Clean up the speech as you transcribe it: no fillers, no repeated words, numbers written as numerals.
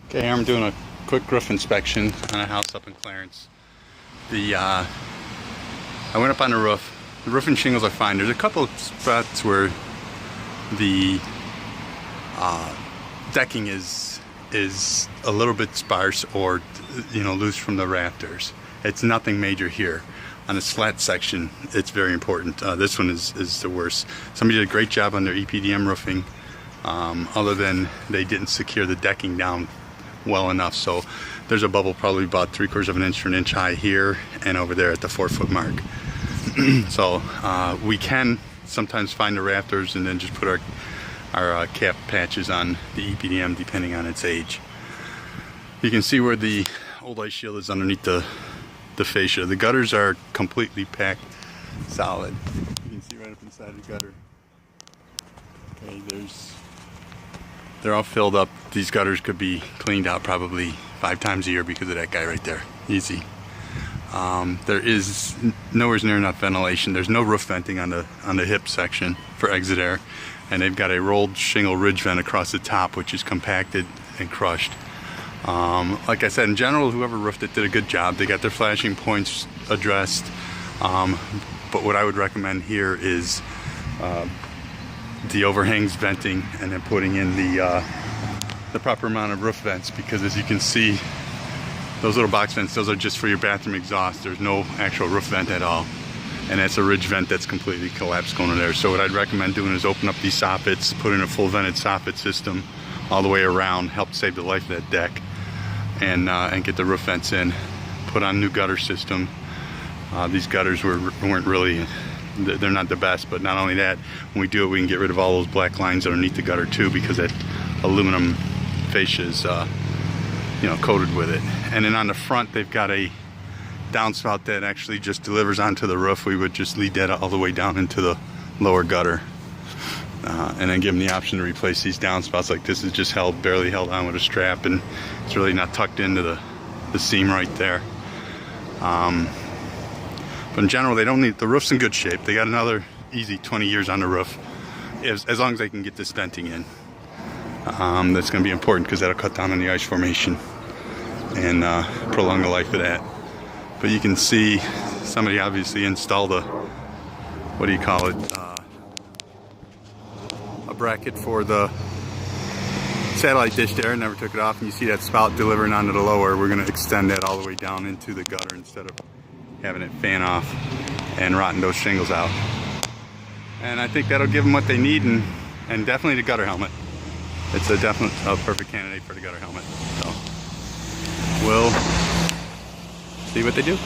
Okay, here I'm doing a quick roof inspection on a house up in Clarence. I went up on the roof. The roof and shingles are fine. There's a couple of spots where the decking is a little bit sparse or loose from the rafters. It's nothing major here. On this flat section, it's very important. This one is the worst. Somebody did a great job on their EPDM roofing, other than they didn't secure the decking down well enough. So there's a bubble probably about 3/4 of an inch to an inch high here and over there at the 4-foot mark. So we can sometimes find the rafters and then just put our cap patches on the EPDM depending on its age. You can see where the old ice shield is underneath the fascia. The gutters are completely packed solid. You can see right up inside the gutter. Okay, they're all filled up. These gutters could be cleaned out probably 5 times a year because of that guy right there. Easy. There is nowhere near enough ventilation. There's no roof venting on the hip section for exit air, and they've got a rolled shingle ridge vent across the top, which is compacted and crushed. Like I said, in general, whoever roofed it did a good job. They got their flashing points addressed. But what I would recommend here is the overhangs venting, and then putting in the proper amount of roof vents, because as you can see, those little box vents, those are just for your bathroom exhaust. There's no actual roof vent at all, and that's a ridge vent that's completely collapsed going in there. So what I'd recommend doing is open up these soffits, put in a full vented soffit system all the way around, help save the life of that deck, and get the roof vents in. Put on new gutter system. These gutters weren't really, they're not the best, but not only that, when we do it, we can get rid of all those black lines underneath the gutter too, because that aluminum fascia is coated with it. And then on the front, they've got a downspout that actually just delivers onto the roof. We would just lead that all the way down into the lower gutter, and then give them the option to replace these downspouts. Like this is just barely held on with a strap, and it's really not tucked into the seam right there. But in general, they don't need, the roof's in good shape. They got another easy 20 years on the roof, as long as they can get this venting in. That's going to be important because that'll cut down on the ice formation and prolong the life of that. But you can see somebody obviously installed a, what do you call it, a bracket for the satellite dish there, never took it off, and you see that spout delivering onto the lower. We're going to extend that all the way down into the gutter instead of having it fan off and rotting those shingles out. And I think that'll give them what they need, and definitely the gutter helmet. It's a perfect candidate for the gutter helmet. So we'll see what they do.